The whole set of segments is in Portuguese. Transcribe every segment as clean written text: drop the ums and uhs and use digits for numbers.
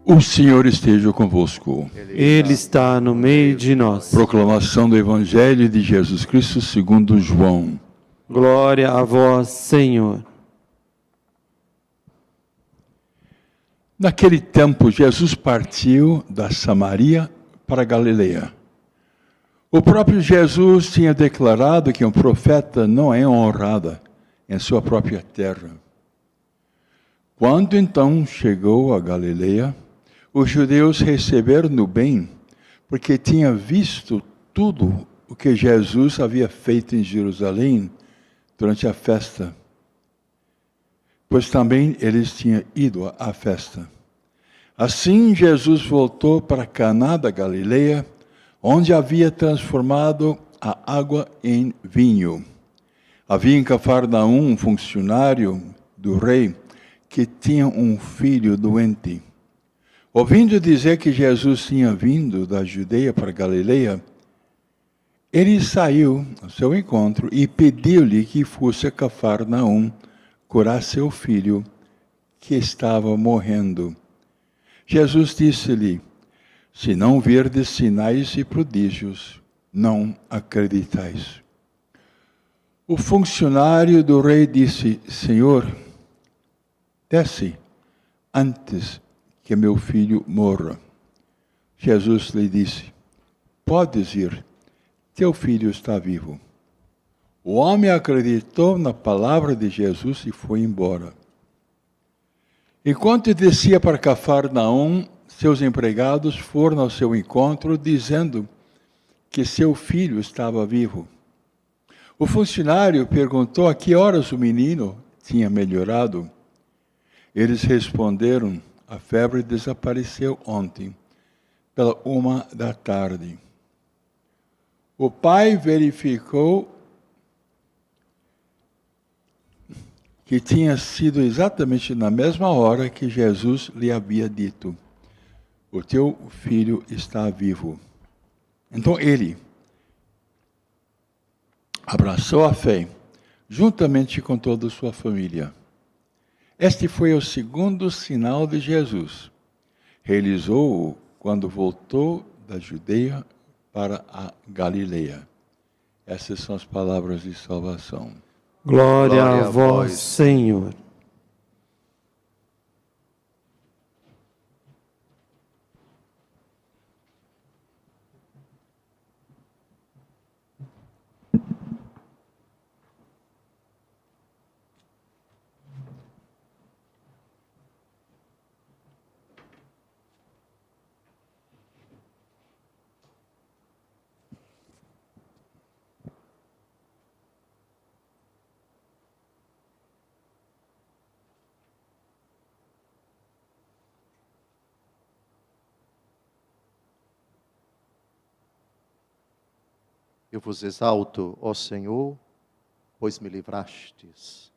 O Senhor esteja convosco. Ele está no meio de nós. Proclamação do Evangelho de Jesus Cristo segundo João. Glória a vós, Senhor. Naquele tempo, Jesus partiu da Samaria para a Galileia. O próprio Jesus tinha declarado que um profeta não é honrado em sua própria terra. Quando então chegou a Galileia, os judeus receberam-no bem, porque tinha visto tudo o que Jesus havia feito em Jerusalém durante a festa, pois também eles tinham ido à festa. Assim, Jesus voltou para Caná da Galileia, onde havia transformado a água em vinho. Havia em Cafarnaum um funcionário do rei que tinha um filho doente. Ouvindo dizer que Jesus tinha vindo da Judeia para a Galileia, ele saiu ao seu encontro e pediu-lhe que fosse a Cafarnaum curar seu filho, que estava morrendo. Jesus disse-lhe: se não virdes sinais e prodígios, não acreditais. O funcionário do rei disse: Senhor, desce antes que meu filho morra. Jesus lhe disse: podes ir, teu filho está vivo. O homem acreditou na palavra de Jesus e foi embora. Enquanto descia para Cafarnaum, seus empregados foram ao seu encontro, dizendo que seu filho estava vivo. O funcionário perguntou a que horas o menino tinha melhorado. Eles responderam: a febre desapareceu ontem, pela 1h. O pai verificou que tinha sido exatamente na mesma hora que Jesus lhe havia dito: o teu filho está vivo. Então ele abraçou a fé, juntamente com toda a sua família. Este foi o segundo sinal de Jesus. Realizou-o quando voltou da Judeia para a Galileia. Essas são as palavras de salvação. Glória a vós, Senhor. Eu vos exalto, ó Senhor, pois me livrastes.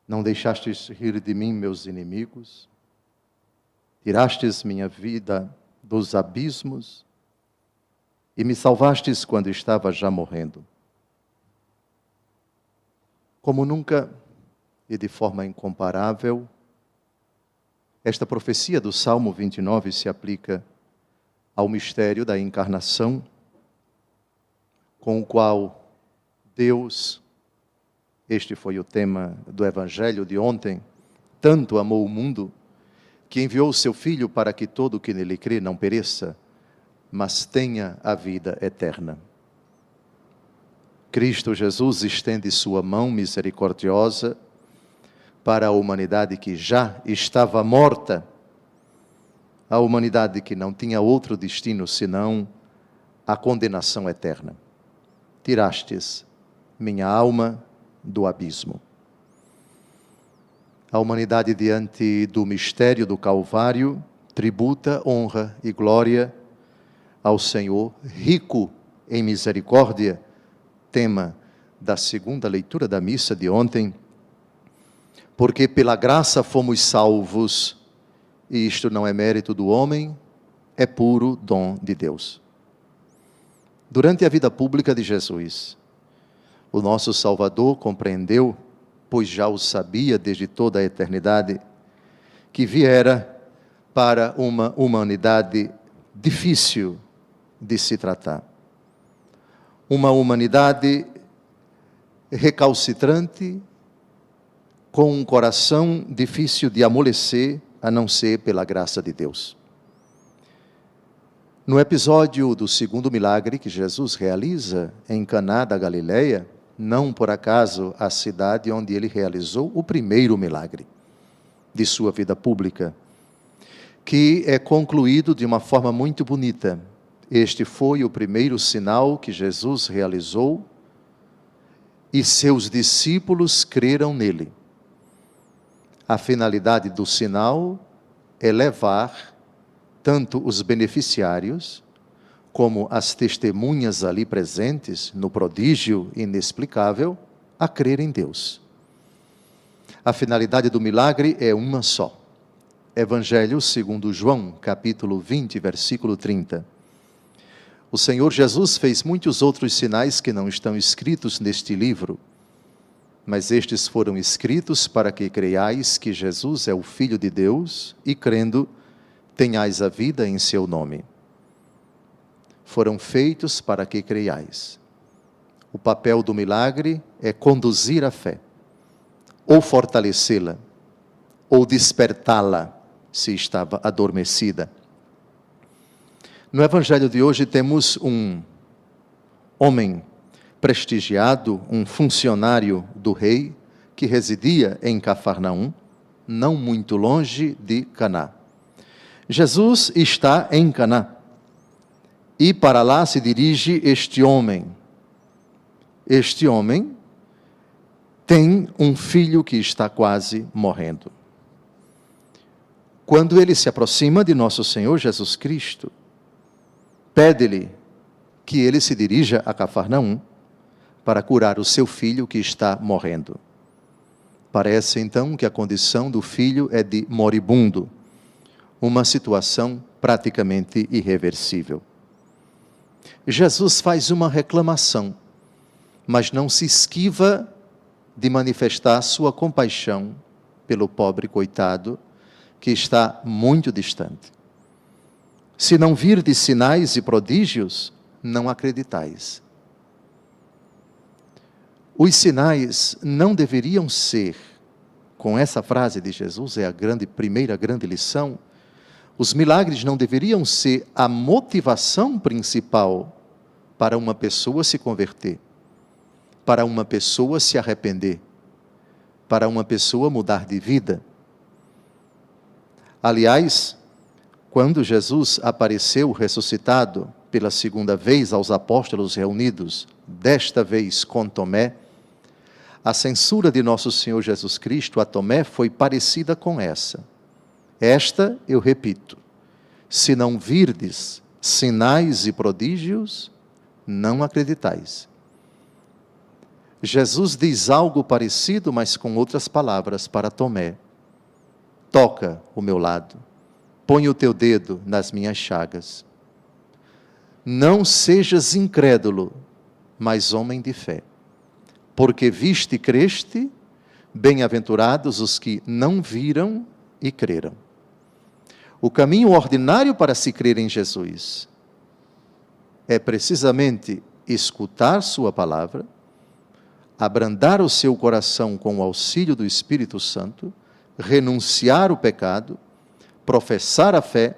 Não deixastes rir de mim meus inimigos, tirastes minha vida dos abismos e me salvastes quando estava já morrendo. Como nunca e de forma incomparável, esta profecia do Salmo 29 se aplica ao mistério da encarnação, com o qual Deus, este foi o tema do Evangelho de ontem, tanto amou o mundo, que enviou o seu Filho para que todo o que nele crê não pereça, mas tenha a vida eterna. Cristo Jesus estende sua mão misericordiosa para a humanidade que já estava morta, a humanidade que não tinha outro destino senão a condenação eterna. Tirastes minha alma do abismo. A humanidade, diante do mistério do Calvário, tributa honra e glória ao Senhor, rico em misericórdia, tema da segunda leitura da missa de ontem, porque pela graça fomos salvos, e isto não é mérito do homem, é puro dom de Deus. Durante a vida pública de Jesus, o nosso Salvador compreendeu, pois já o sabia desde toda a eternidade, que viera para uma humanidade difícil de se tratar. Uma humanidade recalcitrante, com um coração difícil de amolecer, a não ser pela graça de Deus. No episódio do segundo milagre que Jesus realiza em Caná da Galileia, não por acaso a cidade onde ele realizou o primeiro milagre de sua vida pública, que é concluído de uma forma muito bonita. Este foi o primeiro sinal que Jesus realizou e seus discípulos creram nele. A finalidade do sinal é levar tanto os beneficiários como as testemunhas ali presentes no prodígio inexplicável a crer em Deus. A finalidade do milagre é uma só. Evangelho segundo João, capítulo 20, versículo 30. O Senhor Jesus fez muitos outros sinais que não estão escritos neste livro, mas estes foram escritos para que creiais que Jesus é o Filho de Deus e, crendo, tenhais a vida em seu nome. Foram feitos para que creiais. O papel do milagre é conduzir a fé, ou fortalecê-la, ou despertá-la, se estava adormecida. No Evangelho de hoje temos um homem prestigiado, um funcionário do rei, que residia em Cafarnaum, não muito longe de Caná. Jesus está em Caná, e para lá se dirige este homem. Este homem tem um filho que está quase morrendo. Quando ele se aproxima de nosso Senhor Jesus Cristo, pede-lhe que ele se dirija a Cafarnaum para curar o seu filho que está morrendo. Parece então que a condição do filho é de moribundo, uma situação praticamente irreversível. Jesus faz uma reclamação, mas não se esquiva de manifestar sua compaixão pelo pobre coitado que está muito distante. Se não virdes sinais e prodígios, não acreditais. Os sinais não deveriam ser, com essa frase de Jesus, é a primeira grande lição, os milagres não deveriam ser a motivação principal para uma pessoa se converter, para uma pessoa se arrepender, para uma pessoa mudar de vida. Aliás, quando Jesus apareceu ressuscitado pela segunda vez aos apóstolos reunidos, desta vez com Tomé, a censura de nosso Senhor Jesus Cristo a Tomé foi parecida com essa. Esta, eu repito, se não virdes sinais e prodígios, não acreditais. Jesus diz algo parecido, mas com outras palavras para Tomé. Toca o meu lado, põe o teu dedo nas minhas chagas. Não sejas incrédulo, mas homem de fé. Porque viste e creste, bem-aventurados os que não viram e creram. O caminho ordinário para se crer em Jesus é precisamente escutar sua palavra, abrandar o seu coração com o auxílio do Espírito Santo, renunciar o pecado, professar a fé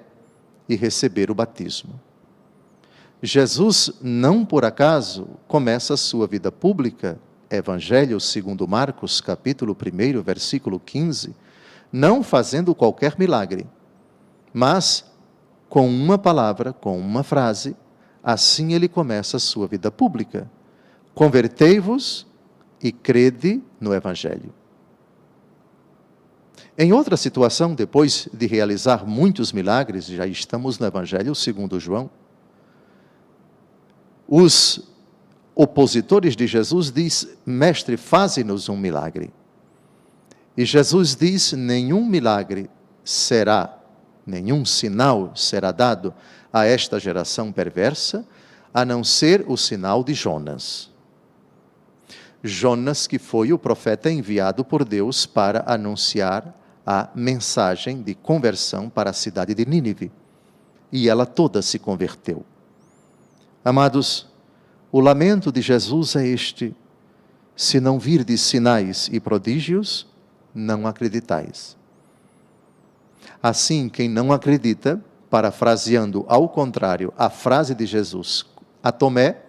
e receber o batismo. Jesus, não por acaso, começa a sua vida pública, Evangelho segundo Marcos, capítulo 1, versículo 15, não fazendo qualquer milagre, mas com uma palavra, com uma frase, assim ele começa a sua vida pública. Convertei-vos e crede no Evangelho. Em outra situação, depois de realizar muitos milagres, já estamos no Evangelho segundo João, os opositores de Jesus dizem: mestre, faze-nos um milagre. E Jesus diz: nenhum milagre será, nenhum sinal será dado a esta geração perversa, a não ser o sinal de Jonas. Jonas, que foi o profeta enviado por Deus para anunciar a mensagem de conversão para a cidade de Nínive. E ela toda se converteu. Amados, o lamento de Jesus é este: se não virdes sinais e prodígios, não acreditais. Assim, quem não acredita, parafraseando ao contrário a frase de Jesus a Tomé,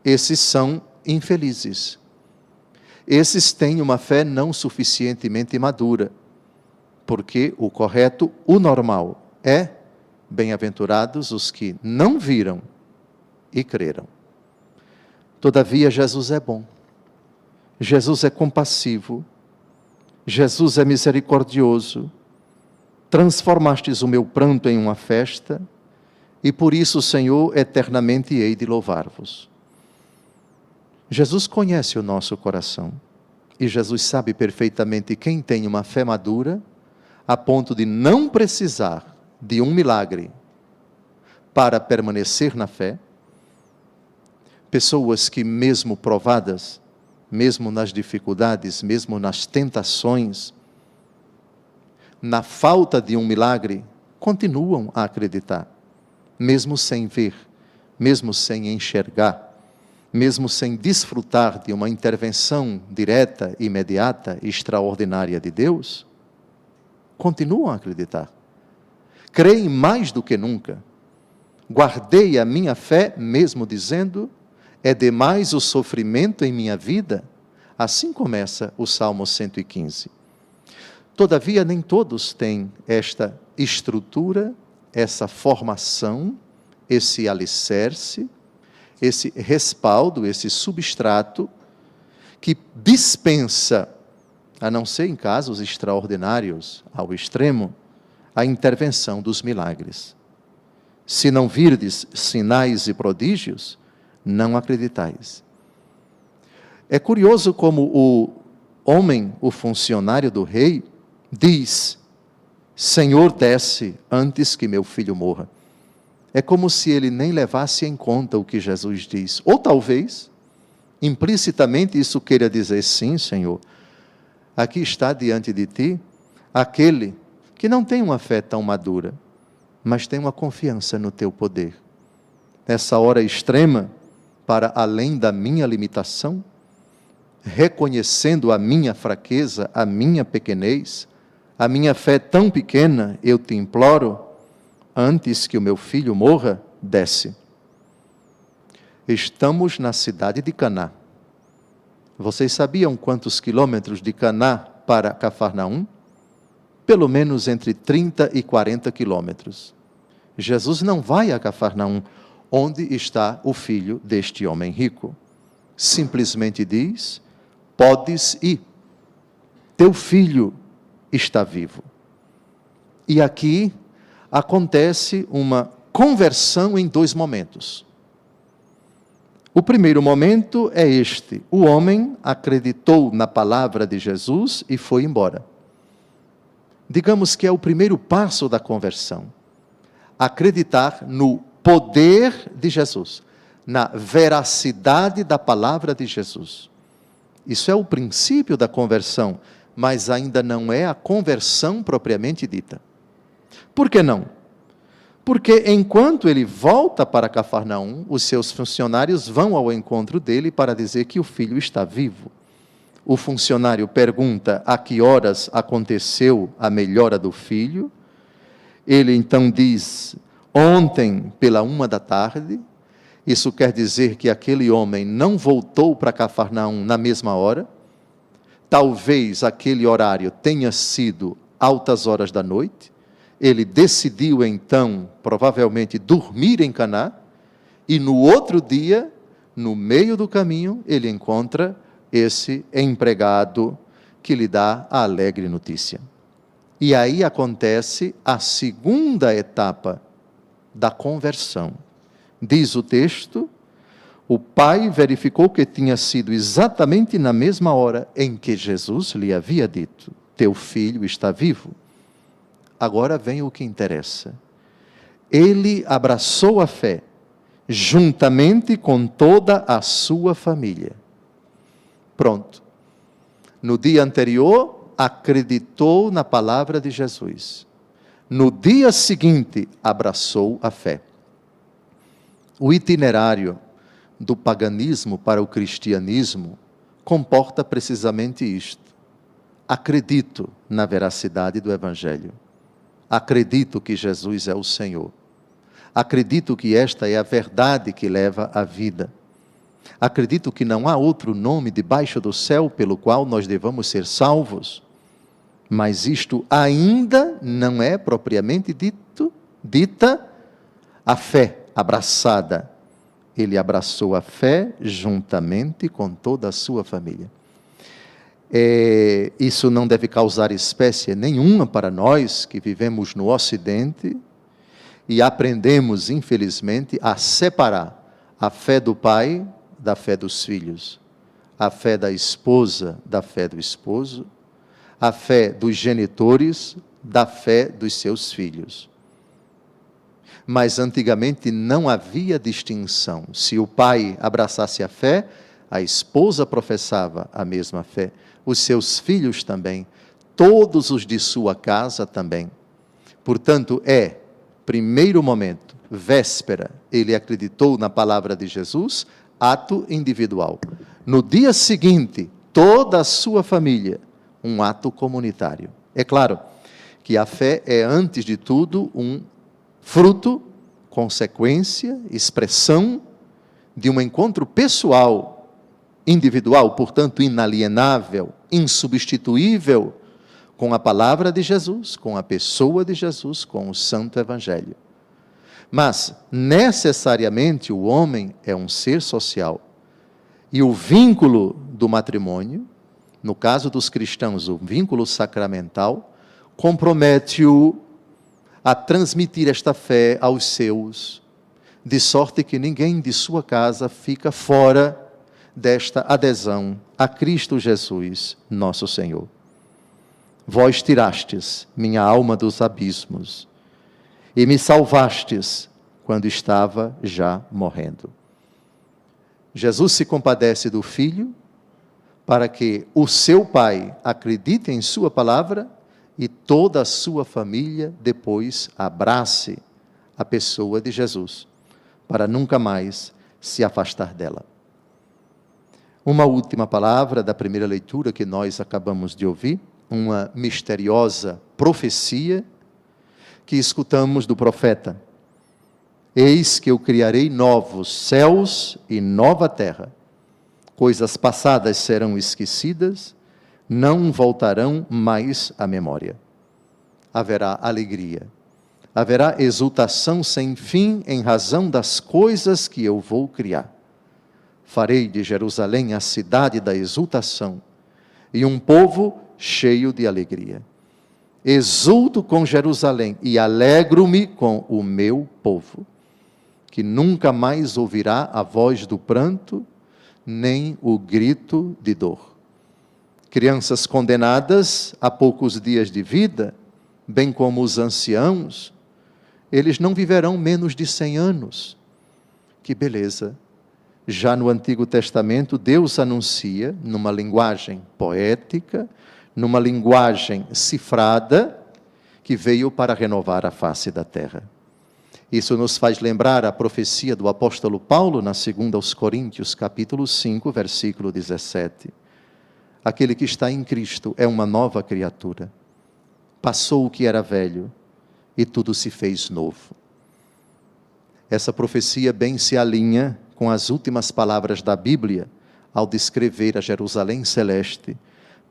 esses são infelizes. Esses têm uma fé não suficientemente madura, porque o correto, o normal é: bem-aventurados os que não viram e creram. Todavia, Jesus é bom, Jesus é compassivo, Jesus é misericordioso. Transformastes o meu pranto em uma festa, e por isso, Senhor, eternamente hei de louvar-vos. Jesus conhece o nosso coração, e Jesus sabe perfeitamente quem tem uma fé madura, a ponto de não precisar de um milagre para permanecer na fé. Pessoas que, mesmo provadas, mesmo nas dificuldades, mesmo nas tentações, na falta de um milagre, continuam a acreditar, mesmo sem ver, mesmo sem enxergar, mesmo sem desfrutar de uma intervenção direta, imediata, extraordinária de Deus, continuam a acreditar. Creem mais do que nunca. Guardei a minha fé, mesmo dizendo: é demais o sofrimento em minha vida. Assim começa o Salmo 115. Todavia, nem todos têm esta estrutura, essa formação, esse alicerce, esse respaldo, esse substrato, que dispensa, a não ser em casos extraordinários, ao extremo, a intervenção dos milagres. Se não virdes sinais e prodígios, não acreditais. É curioso como o homem, o funcionário do rei, diz: Senhor, desce antes que meu filho morra. É como se ele nem levasse em conta o que Jesus diz. Ou talvez, implicitamente, isso queira dizer: sim, Senhor, aqui está diante de ti aquele que não tem uma fé tão madura, mas tem uma confiança no teu poder. Nessa hora extrema, para além da minha limitação, reconhecendo a minha fraqueza, a minha pequenez, a minha fé tão pequena, eu te imploro, antes que o meu filho morra, desce. Estamos na cidade de Caná. Vocês sabiam quantos quilômetros de Caná para Cafarnaum? Pelo menos entre 30 e 40 quilômetros. Jesus não vai a Cafarnaum, onde está o filho deste homem rico. Simplesmente diz: podes ir, teu filho está vivo. E aqui acontece uma conversão em dois momentos. O primeiro momento é este: o homem acreditou na palavra de Jesus e foi embora. Digamos que é o primeiro passo da conversão. Acreditar no poder de Jesus, na veracidade da palavra de Jesus. Isso é o princípio da conversão, mas ainda não é a conversão propriamente dita. Por que não? Porque enquanto ele volta para Cafarnaum, os seus funcionários vão ao encontro dele para dizer que o filho está vivo. O funcionário pergunta a que horas aconteceu a melhora do filho. Ele então diz: ontem pela 13h. Isso quer dizer que aquele homem não voltou para Cafarnaum na mesma hora. Talvez aquele horário tenha sido altas horas da noite. Ele decidiu então, provavelmente, dormir em Caná. E no outro dia, no meio do caminho, ele encontra esse empregado que lhe dá a alegre notícia. E aí acontece a segunda etapa da conversão. Diz o texto: o pai verificou que tinha sido exatamente na mesma hora em que Jesus lhe havia dito: teu filho está vivo. Agora vem o que interessa. Ele abraçou a fé, juntamente com toda a sua família. Pronto. No dia anterior, acreditou na palavra de Jesus. No dia seguinte, abraçou a fé. O itinerário do paganismo para o cristianismo comporta precisamente isto. Acredito na veracidade do Evangelho. Acredito que Jesus é o Senhor. Acredito que esta é a verdade que leva à vida. Acredito que não há outro nome debaixo do céu pelo qual nós devamos ser salvos. Mas isto ainda não é propriamente dita a fé abraçada. Ele abraçou a fé juntamente com toda a sua família. Isso não deve causar espécie nenhuma para nós que vivemos no Ocidente e aprendemos, infelizmente, a separar a fé do pai da fé dos filhos, a fé da esposa da fé do esposo, a fé dos genitores da fé dos seus filhos. Mas antigamente não havia distinção. Se o pai abraçasse a fé, a esposa professava a mesma fé, os seus filhos também, todos os de sua casa também. Portanto, primeiro momento, véspera, ele acreditou na palavra de Jesus, ato individual. No dia seguinte, toda a sua família, um ato comunitário. É claro que a fé é, antes de tudo, um fruto, consequência, expressão de um encontro pessoal, individual, portanto inalienável, insubstituível, com a palavra de Jesus, com a pessoa de Jesus, com o Santo Evangelho. Mas, necessariamente, o homem é um ser social. E o vínculo do matrimônio, no caso dos cristãos, o vínculo sacramental, compromete-o a transmitir esta fé aos seus, de sorte que ninguém de sua casa fica fora desta adesão a Cristo Jesus, nosso Senhor. Vós tirastes minha alma dos abismos e me salvastes quando estava já morrendo. Jesus se compadece do filho para que o seu pai acredite em sua palavra e toda a sua família depois abrace a pessoa de Jesus, para nunca mais se afastar dela. Uma última palavra da primeira leitura que nós acabamos de ouvir, uma misteriosa profecia que escutamos do profeta. Eis que eu criarei novos céus e nova terra. Coisas passadas serão esquecidas, não voltarão mais à memória. Haverá alegria, haverá exultação sem fim em razão das coisas que eu vou criar. Farei de Jerusalém a cidade da exultação e um povo cheio de alegria. Exulto com Jerusalém e alegro-me com o meu povo, que nunca mais ouvirá a voz do pranto, nem o grito de dor. Crianças condenadas a poucos dias de vida, bem como os anciãos, eles não viverão menos de 100 anos. Que beleza! Já no Antigo Testamento, Deus anuncia, numa linguagem poética, numa linguagem cifrada, que veio para renovar a face da terra. Isso nos faz lembrar a profecia do apóstolo Paulo, na 2 aos Coríntios, capítulo 5, versículo 17. Aquele que está em Cristo é uma nova criatura. Passou o que era velho, e tudo se fez novo. Essa profecia bem se alinha com as últimas palavras da Bíblia, ao descrever a Jerusalém celeste,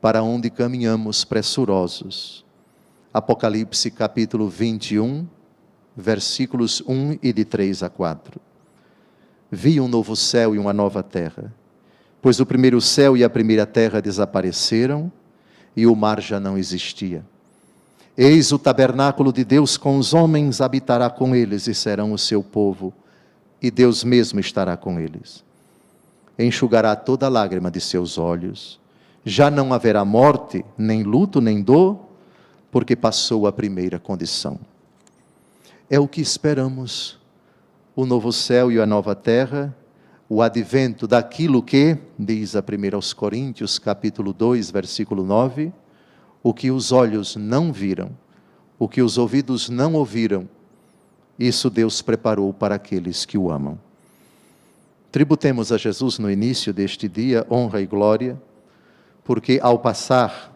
para onde caminhamos pressurosos. Apocalipse capítulo 21, versículos 1 e de 3 a 4. Vi um novo céu e uma nova terra, pois o primeiro céu e a primeira terra desapareceram, e o mar já não existia. Eis o tabernáculo de Deus com os homens, habitará com eles e serão o seu povo, e Deus mesmo estará com eles. Enxugará toda lágrima de seus olhos, já não haverá morte, nem luto, nem dor, porque passou a primeira condição. É o que esperamos, o novo céu e a nova terra, o advento daquilo que, diz a 1 aos Coríntios, capítulo 2, versículo 9, o que os olhos não viram, o que os ouvidos não ouviram, isso Deus preparou para aqueles que o amam. Tributemos a Jesus no início deste dia honra e glória, porque ao passar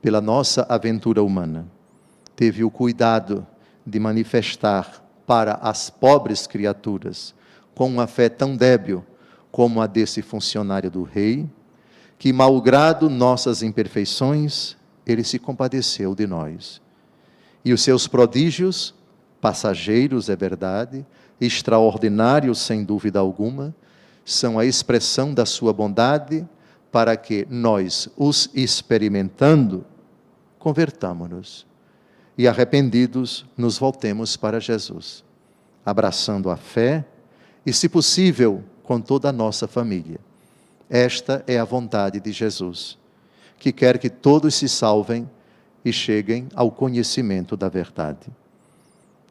pela nossa aventura humana, teve o cuidado de manifestar para as pobres criaturas, com uma fé tão débil como a desse funcionário do rei, que, malgrado nossas imperfeições, ele se compadeceu de nós. E os seus prodígios, passageiros, é verdade, extraordinários, sem dúvida alguma, são a expressão da sua bondade, para que nós, os experimentando, convertamo-nos e, arrependidos, nos voltemos para Jesus, abraçando a fé e, se possível, com toda a nossa família. Esta é a vontade de Jesus, que quer que todos se salvem e cheguem ao conhecimento da verdade.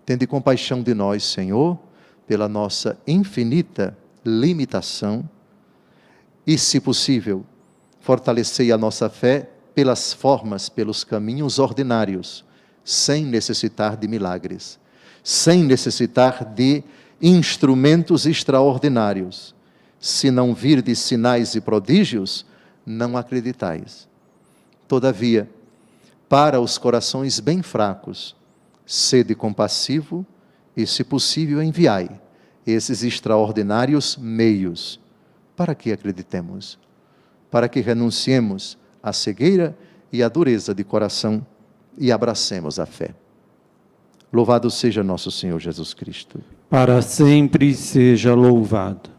Tende compaixão de nós, Senhor, pela nossa infinita limitação e, se possível, fortalecei a nossa fé pelas formas, pelos caminhos ordinários, sem necessitar de milagres, sem necessitar de instrumentos extraordinários. Se não virdes sinais e prodígios, não acreditais. Todavia, para os corações bem fracos, sede compassivo e, se possível, enviai esses extraordinários meios, para que acreditemos, para que renunciemos à cegueira e à dureza de coração e abracemos a fé. Louvado seja nosso Senhor Jesus Cristo. Para sempre seja louvado.